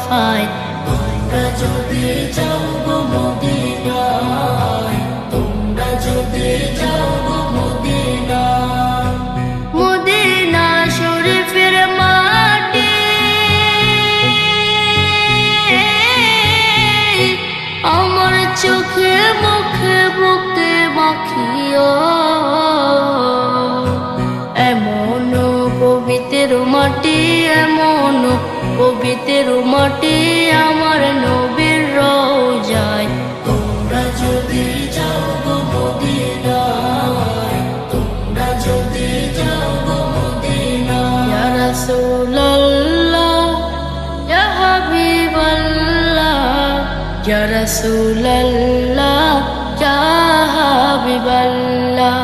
তরফায়। তোমরা যদি যাও গো মদিনায়, তোমরা যদি যাও গো মদিনায়, মদিনা শরীফের মাটি আমার চোখে মুখে বুকে মাখিও। এমন পবিত্র মাটি, এমন পবিত্র মাটি আমার নবীর রওজায়। তোমরা যদি যাও গো মদিনায়, তোমরা যদি যাও গো মদিনায়। ইয়া রাসূলুল্লাহ ইয়া হাবিবাল্লাহ, ইয়া রাসূলুল্লাহ ইয়া হাবিবাল্লাহ।